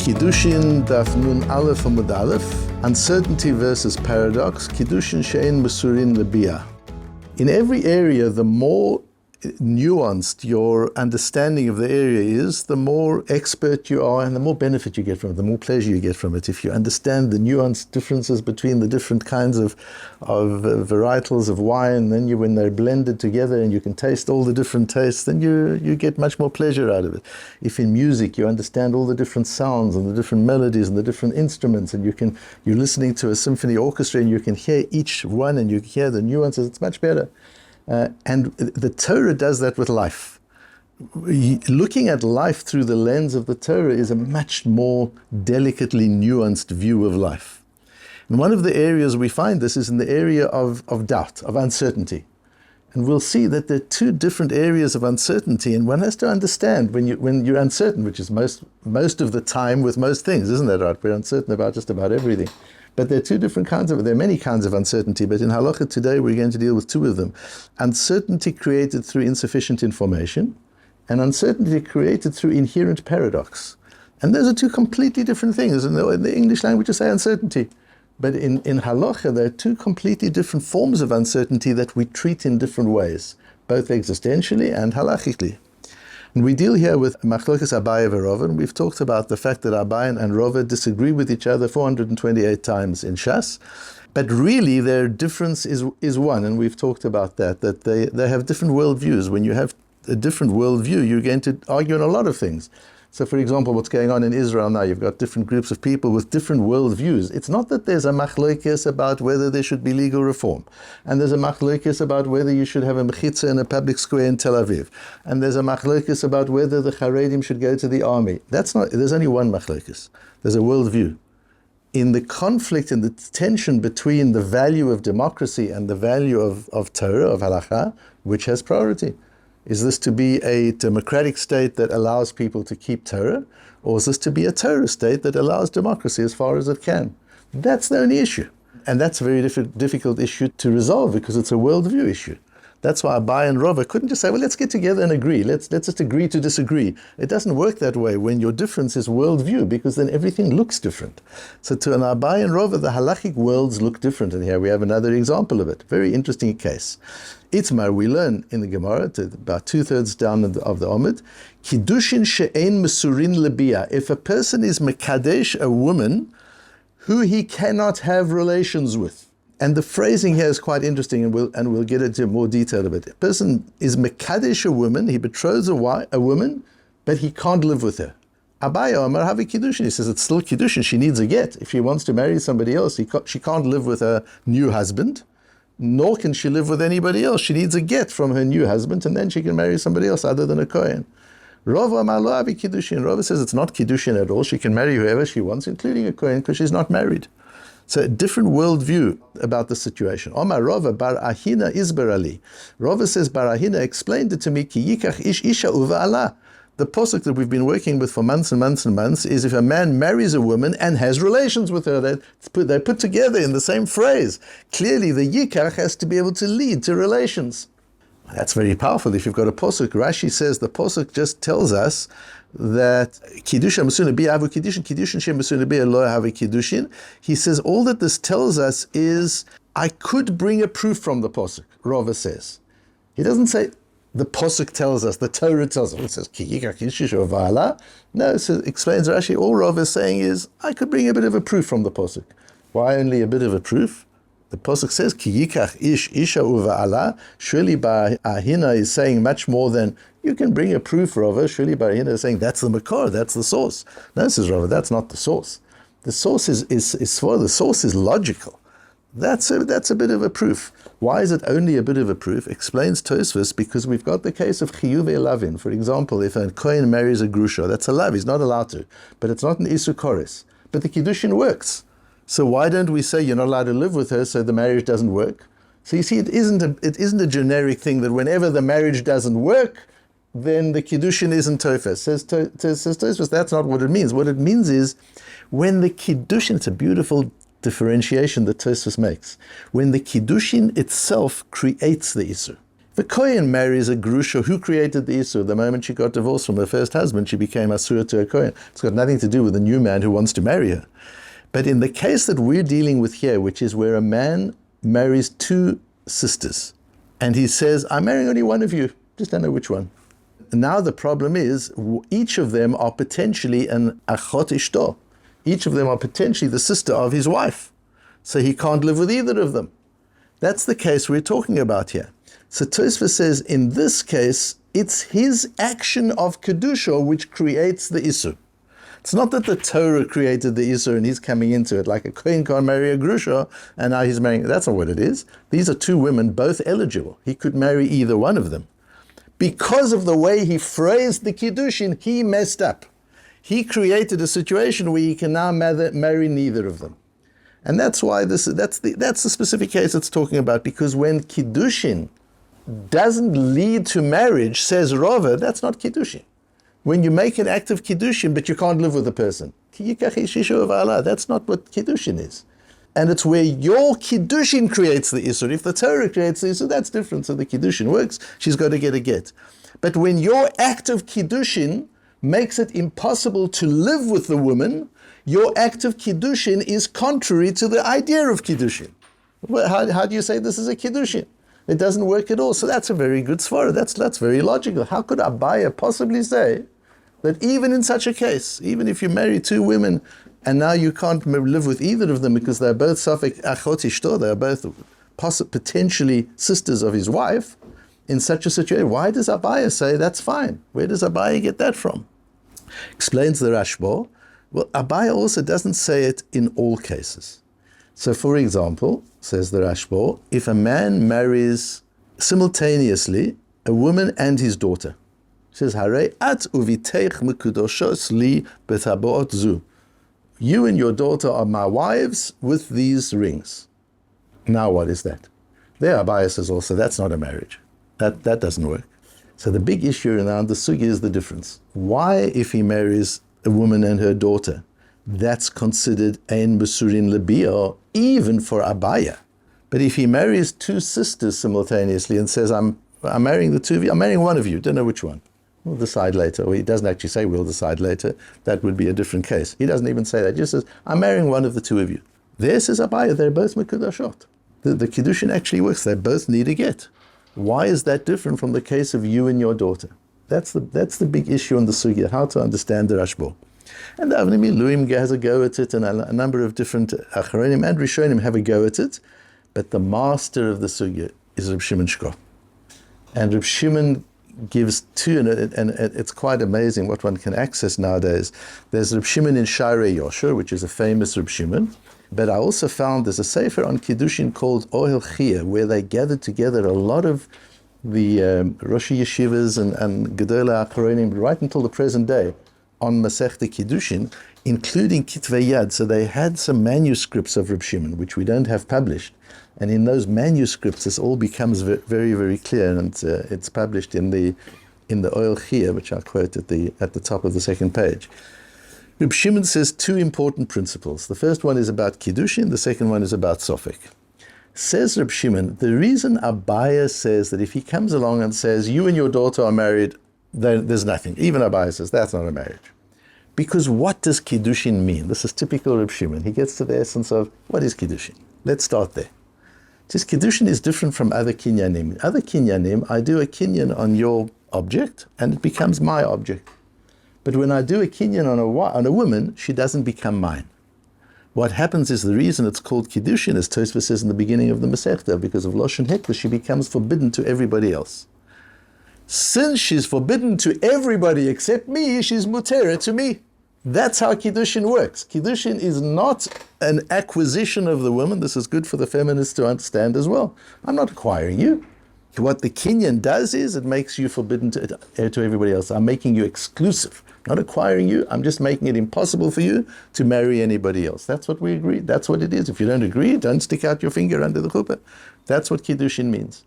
Kiddushin, Daf Nun Aleph Amud Aleph, uncertainty versus paradox, Kiddushin, Shein, Mesourin, Lbiya. In every area, the more nuanced your understanding of the area is, the more expert you are and the more benefit you get from it, the more pleasure you get from it. If you understand the nuanced differences between the different kinds of varietals of wine, then when they're blended together and you can taste all the different tastes, then you get much more pleasure out of it. If in music you understand all the different sounds and the different melodies and the different instruments, and you're listening to a symphony orchestra and you can hear each one and you hear the nuances, it's much better. And the Torah does that with life. Looking at life through the lens of the Torah is a much more delicately nuanced view of life. And one of the areas we find this is in the area of doubt, of uncertainty. And we'll see that there are two different areas of uncertainty, and one has to understand when you're uncertain, which is most of the time with most things, isn't that right? We're uncertain about just about everything. But there are two different kinds there are many kinds of uncertainty, but in Halacha today we're going to deal with two of them. Uncertainty created through insufficient information, and uncertainty created through inherent paradox. And those are two completely different things. In the English language you say uncertainty. But in Halacha there are two completely different forms of uncertainty that we treat in different ways, both existentially and halachically. And we deal here with Machlokas Abaye and Rava, and we've talked about the fact that Abaye and Rava disagree with each other 428 times in Shas, but really their difference is one, and we've talked about that they have different worldviews. When you have a different worldview, you're going to argue on a lot of things. So for example, what's going on in Israel now, you've got different groups of people with different worldviews. It's not that there's a machlokes about whether there should be legal reform, and there's a machlokes about whether you should have a mechitza in a public square in Tel Aviv, and there's a machlokes about whether the Haredim should go to the army. There's only one machlokes. There's a worldview. In the conflict and the tension between the value of democracy and the value of Torah, of halacha, which has priority? Is this to be a democratic state that allows people to keep Torah, or is this to be a Torah state that allows democracy as far as it can? That's the only issue. And that's a very difficult issue to resolve because it's a worldview issue. That's why Abaye and Rava couldn't just say, well, let's get together and agree. Let's just agree to disagree. It doesn't work that way when your difference is worldview, because then everything looks different. So to an Abaye and Rava, the halachic worlds look different. And here we have another example of it. Very interesting case. Itmar, we learn in the Gemara, about 2/3 down of the Omid, Kiddushin she'en mesourin lbiya. If a person is mekadesh, a woman who he cannot have relations with. And the phrasing here is quite interesting, and we'll get into more detail of it. A person is mekadesh a woman, he betroths a woman, but he can't live with her. Abaye Omar have a kiddushin. He says it's still kiddushin. She needs a get. If she wants to marry somebody else, she can't live with her new husband, nor can she live with anybody else. She needs a get from her new husband, and then she can marry somebody else other than a Kohen. Rava Amar lo have a kiddushin. Rava says it's not kiddushin at all. She can marry whoever she wants, including a Kohen, because she's not married. So a different worldview about the situation. Omar Rava bar Ahina isber ali. Rava says bar Ahina explained it to me, ki yikach ish isha uva Allah. The posuk that we've been working with for months and months and months is if a man marries a woman and has relations with her, they're put together in the same phrase. Clearly the yikach has to be able to lead to relations. That's very powerful. If you've got a posuk, Rashi says the posuk just tells us that kiddushin mesuna bi avu kiddushin she mesuna bi lo have kiddushin. He says all that this tells us is I could bring a proof from the posuk. Rava says. He doesn't say the posuk tells us, the Torah tells us. It says ki yikach kiddushin v'ala. No, it explains Rashi. All Rava is saying is I could bring a bit of a proof from the posuk. Why only a bit of a proof? The posuk says, Ki yikach ish isha uva'ala. Surely Bar Ahina is saying much more than, you can bring a proof, Rava. Surely Bar Ahina is saying, that's the makor, that's the source. No, says Rava, that's not the source. The source the source is logical. That's a bit of a proof. Why is it only a bit of a proof? Explains Tosfos, because we've got the case of chiyuv lavin. For example, if a kohen marries a grusha, that's a lav, he's not allowed to. But it's not an isu koris. But the kiddushin works. So why don't we say you're not allowed to live with her, so the marriage doesn't work? So you see, it isn't a generic thing that whenever the marriage doesn't work, then the kiddushin isn't tofes. Says Tosfos, that's not what it means. What it means is when the kiddushin, it's a beautiful differentiation that Tosfos makes. When the kiddushin itself creates the isur. The Kohen marries a grusha. Who created the Isur? The moment she got divorced from her first husband, she became Asura to a Kohen. It's got nothing to do with the new man who wants to marry her. But in the case that we're dealing with here, which is where a man marries two sisters, and he says, I'm marrying only one of you, just don't know which one. Now the problem is, each of them are potentially an achot ishto. Each of them are potentially the sister of his wife. So he can't live with either of them. That's the case we're talking about here. So Tosfos says, in this case, it's his action of Kedusha which creates the Isur. It's not that the Torah created the Isur and he's coming into it, like a Kohen can't marry a Grusha, and now he's marrying. That's not what it is. These are two women, both eligible. He could marry either one of them. Because of the way he phrased the Kiddushin, he messed up. He created a situation where he can now marry neither of them. And that's why that's the specific case it's talking about, because when Kiddushin doesn't lead to marriage, says Rava, that's not Kiddushin. When you make an act of Kiddushin, but you can't live with the person, that's not what Kiddushin is. And it's where your Kiddushin creates the Isur. If the Torah creates the Isur, that's different. So the Kiddushin works, she's got to get a get. But when your act of Kiddushin makes it impossible to live with the woman, your act of Kiddushin is contrary to the idea of Kiddushin. Well, how do you say this is a Kiddushin? It doesn't work at all. So that's a very good svara. That's very logical. How could Abaya possibly say that even in such a case, even if you marry two women and now you can't live with either of them because they're both safek achot ishto, they're both potentially sisters of his wife, in such a situation, why does Abaya say that's fine? Where does Abaya get that from? Explains the Rashba. Well, Abaya also doesn't say it in all cases. So, for example, says the Rashba, if a man marries simultaneously a woman and his daughter, says, Harei at uviteich mekudoshos li betaboot zu. You and your daughter are my wives with these rings. Now what is that? There Abaya says also, that's not a marriage. That doesn't work. So the big issue around the sugi is the difference. Why, if he marries a woman and her daughter, that's considered ein mesourin lbiah, even for Abaya. But if he marries two sisters simultaneously and says, I'm marrying the two of you, I'm marrying one of you, don't know which one. We'll decide later. Or he doesn't actually say we'll decide later. That would be a different case. He doesn't even say that. He just says, I'm marrying one of the two of you. There says Abaya, they're both mekudashot. The Kiddushin actually works. They both need a get. Why is that different from the case of you and your daughter? That's the big issue on the sugya, how to understand the Rashba. And the Avnei Miluim has a go at it, and a number of different Acharonim and Rishonim have a go at it. But the master of the sugya is Reb Shimon Shkop. And Reb Shimon gives two, and it's quite amazing what one can access nowadays. There's Reb Shimon in Shaarei Yosher, which is a famous Reb Shimon. But I also found there's a sefer on Kiddushin called Ohel Chia, where they gathered together a lot of the Rosh Yeshivas and Gedolei Acharonim right until the present day on Masechta Kiddushin, including Kitvei Yad. So they had some manuscripts of Reb Shimon, which we don't have published. And in those manuscripts, this all becomes very, very clear. And it's published in the Ohel Chia, which I quote at the top of the second page. Reb Shimon says two important principles. The first one is about Kiddushin, the second one is about Sofek. Says Reb Shimon, the reason Abaya says that if he comes along and says, you and your daughter are married, then there's nothing. Even Abaya says, that's not a marriage. Because what does Kiddushin mean? This is typical Reb Shimon. He gets to the essence of, what is Kiddushin? Let's start there. Just Kiddushin is different from other kinyanim. Other kinyanim, I do a kinyan on your object, and it becomes my object. But when I do a kinyan on a woman, she doesn't become mine. What happens is the reason it's called Kiddushin, as Tosfos says in the beginning of the Masechta, because of Lashon Hekdesh, she becomes forbidden to everybody else. Since she's forbidden to everybody except me, she's mutera to me. That's how Kiddushin works. Kiddushin is not an acquisition of the woman. This is good for the feminists to understand as well. I'm not acquiring you. What the kinyan does is it makes you forbidden to everybody else. I'm making you exclusive. Not acquiring you, I'm just making it impossible for you to marry anybody else. That's what we agreed. That's what it is. If you don't agree, don't stick out your finger under the chuppah. That's what Kiddushin means.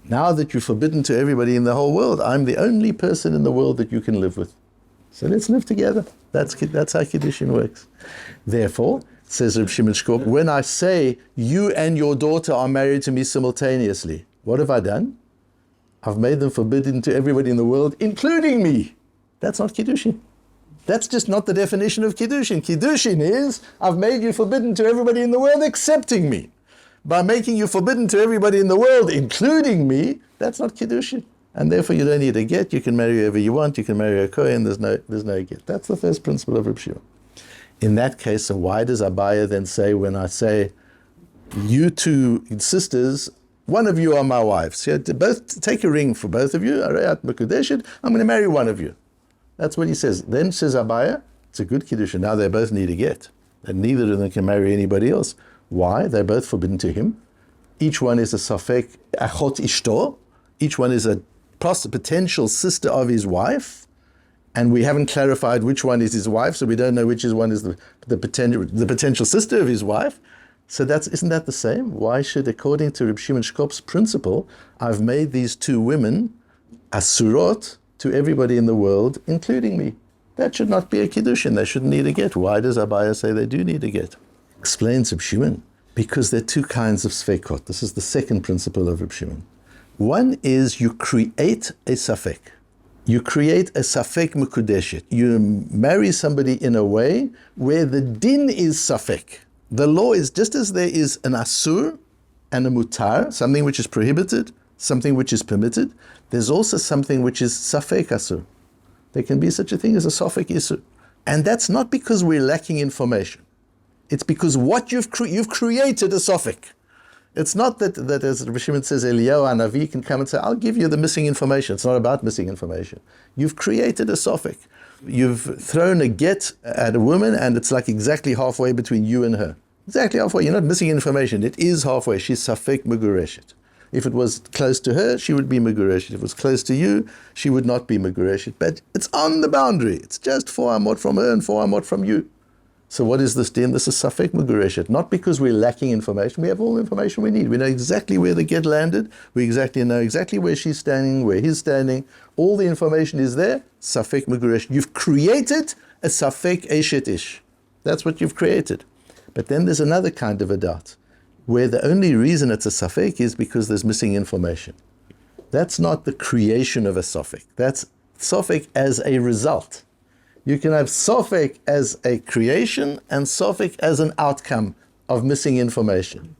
Now that you're forbidden to everybody in the whole world, I'm the only person in the world that you can live with. So let's live together. That's how Kiddushin works. Therefore, says Reb Shimon Shkop, when I say you and your daughter are married to me simultaneously, what have I done? I've made them forbidden to everybody in the world, including me. That's not Kiddushin. That's just not the definition of Kiddushin. Kiddushin is, I've made you forbidden to everybody in the world excepting me. By making you forbidden to everybody in the world, including me, that's not Kiddushin. And therefore you don't need a get, you can marry whoever you want, you can marry a Kohen, there's no get. That's the first principle of Reb Shimon. In that case, so why does Abaye then say, when I say, you two sisters, one of you are my wives. So both take a ring for both of you. I'm going to marry one of you. That's what he says. Then says Abaye, it's a good kiddushin. Now they both need a get. And neither of them can marry anybody else. Why? They're both forbidden to him. Each one is a safek achot ishto. Each one is a potential sister of his wife. And we haven't clarified which one is his wife, so we don't know which one is the potential sister of his wife. So isn't that the same? Why should, according to Reb Shimon Shkop's principle, I've made these two women asurot to everybody in the world, including me? That should not be a kiddushin. They shouldn't need a get. Why does Abaye say they do need a get? Explains Reb Shimon. Because there are two kinds of sfekot. This is the second principle of Reb Shimon. One is you create a safek. You create a safek mekudeshet. You marry somebody in a way where the din is safek. The law is, just as there is an asur and a mutar, something which is prohibited, something which is permitted, there's also something which is safek asur. There can be such a thing as a safek isur. And that's not because we're lacking information. It's because what you've created a safek. It's not that as Rabbi Shimon says, Eliyahu Hanavi can come and say, I'll give you the missing information. It's not about missing information. You've created a safek. You've thrown a get at a woman and it's like exactly halfway between you and her. Exactly halfway. You're not missing information. It is halfway. She's safek megureshet. If it was close to her, she would be megureshet. If it was close to you, she would not be megureshet. But it's on the boundary. It's just 4 amot from her and 4 amot from you. So what is this din? This is safek megureshet. Not because we're lacking information. We have all the information we need. We know exactly where the get landed. We know exactly where she's standing, where he's standing. All the information is there. Safek megureshet. You've created a safek eshet ish. That's what you've created. But then there's another kind of a dot, where the only reason it's a safek is because there's missing information. That's not the creation of a safek. That's safek as a result. You can have safek as a creation and safek as an outcome of missing information.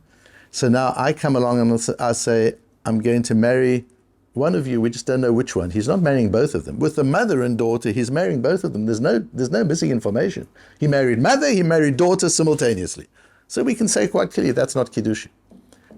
So now I come along and I say, I'm going to marry one of you, we just don't know which one. He's not marrying both of them. With the mother and daughter, he's marrying both of them. There's no missing information. He married mother, he married daughter simultaneously. So we can say quite clearly that's not Kiddushin.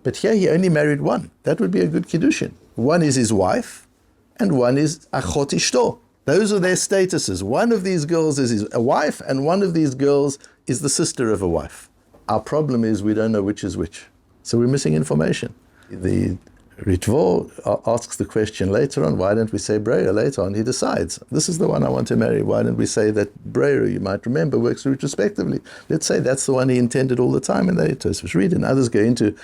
But here he only married one. That would be a good Kiddushin. One is his wife, and one is achot ishto. Those are their statuses. One of these girls is a wife, and one of these girls is the sister of a wife. Our problem is we don't know which is which. So we're missing information. The Ritvo asks the question later on, why don't we say Breira? Later on, he decides, this is the one I want to marry. Why don't we say that Breira, you might remember, works retrospectively. Let's say that's the one he intended all the time, and they Tosfos read, and others go into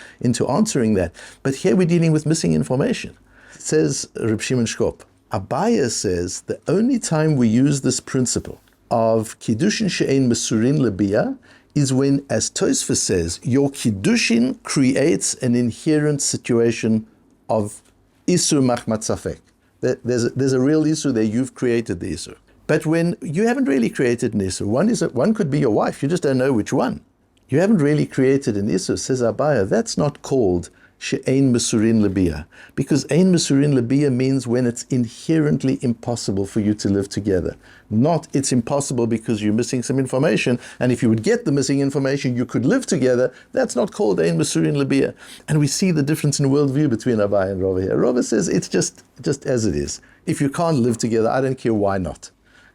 answering that. But here we're dealing with missing information. It says Reb Shimon Shkop, Abaye says the only time we use this principle of Kiddushin she'en mesurין לביאה is when, as Tosfos says, your Kiddushin creates an inherent situation of Isur Machmat Safek. There's a real Isur there, you've created the Isur. But when you haven't really created an Isur, one could be your wife, you just don't know which one. You haven't really created an Isur, says Abaye, that's not called she'en mesurין לביאה. Because ein mesurין לביאה means when it's inherently impossible for you to live together. Not it's impossible because you're missing some information, and if you would get the missing information, you could live together. That's not called ein mesurין לביאה. And we see the difference in worldview between Abaye and Rava here. Rava says it's just as it is. If you can't live together, I don't care, why not?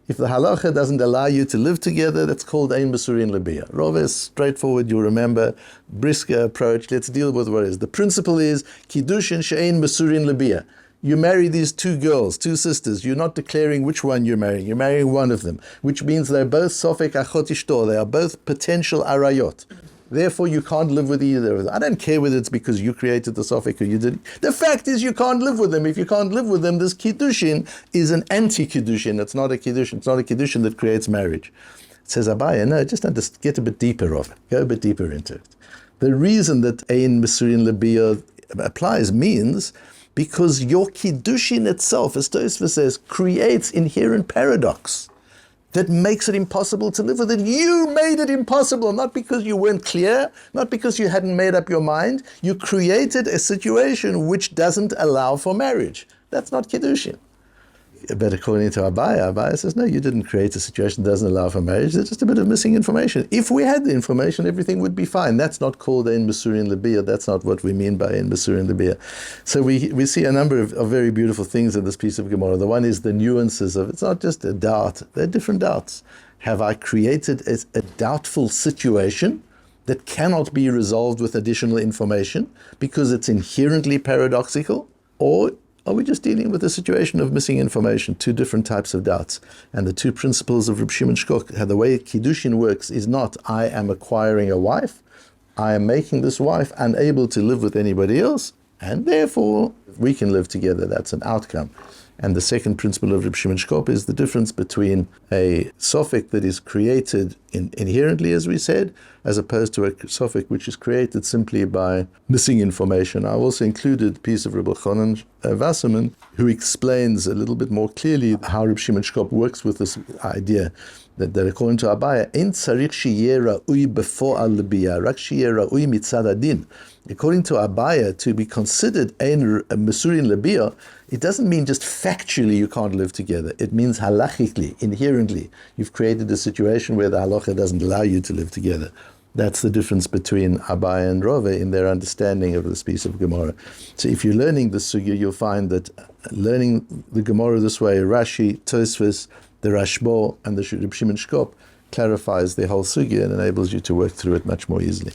If the halacha doesn't allow you to live together, that's called ein mesurין לביאה. Rava is straightforward, you'll remember, brisker approach, let's deal with what it is. The principle is, Kiddushin she'en mesurין לביאה. You marry these two girls, two sisters, you're not declaring which one you're marrying one of them, which means they're both sofek achot ishto, they are both potential arayot. Therefore, you can't live with either of them. I don't care whether it's because you created the sofek or you didn't. The fact is you can't live with them. If you can't live with them, this kiddushin is an anti-kiddushin. It's not a kiddushin. It's not a kiddushin that creates marriage. It says Abaye, no, just get a bit deeper of it. Go a bit deeper into it. The reason that ein mesurין לביאה applies means because your Kiddushin itself, as Tosfos says, creates inherent paradox that makes it impossible to live with it. You made it impossible, not because you weren't clear, not because you hadn't made up your mind. You created a situation which doesn't allow for marriage. That's not Kiddushin. But according to Abaye says, no, you didn't create a situation that doesn't allow for marriage. There's just a bit of missing information. If we had the information, everything would be fine. That's not called ein mesurין lביאה. That's not what we mean by ein mesurין lביאה. So we see a number of very beautiful things in this piece of Gemara. The one is the nuances of it's not just a doubt. They're different doubts. Have I created a doubtful situation that cannot be resolved with additional information because it's inherently paradoxical? Or are we just dealing with a situation of missing information, two different types of doubts? And the two principles of Reb Shimon Shkok, how the way Kiddushin works is not, I am acquiring a wife, I am making this wife unable to live with anybody else, and therefore we can live together. That's an outcome. And the second principle of Reb Shimon Shkop is the difference between a suffix that is created inherently, as we said, as opposed to a suffix which is created simply by missing information. I also included a piece of Rabbi Chanan Wasserman, who explains a little bit more clearly how Reb Shimon Shkop works with this idea that according to Abaye, ein tzarich shiur ra'ui befo'al lביאה, rak shiur ra'ui mitzad hadin. According to Abaye, to be considered ein mesurין lביאה, it doesn't mean just factually you can't live together. It means halachically, inherently. You've created a situation where the halacha doesn't allow you to live together. That's the difference between Abaye and Rove in their understanding of this piece of Gemara. So if you're learning the sugya, you'll find that learning the Gemara this way, Rashi, Tosfos, the Rashbo, and the Reb Shimon Shkop clarifies the whole sugya and enables you to work through it much more easily.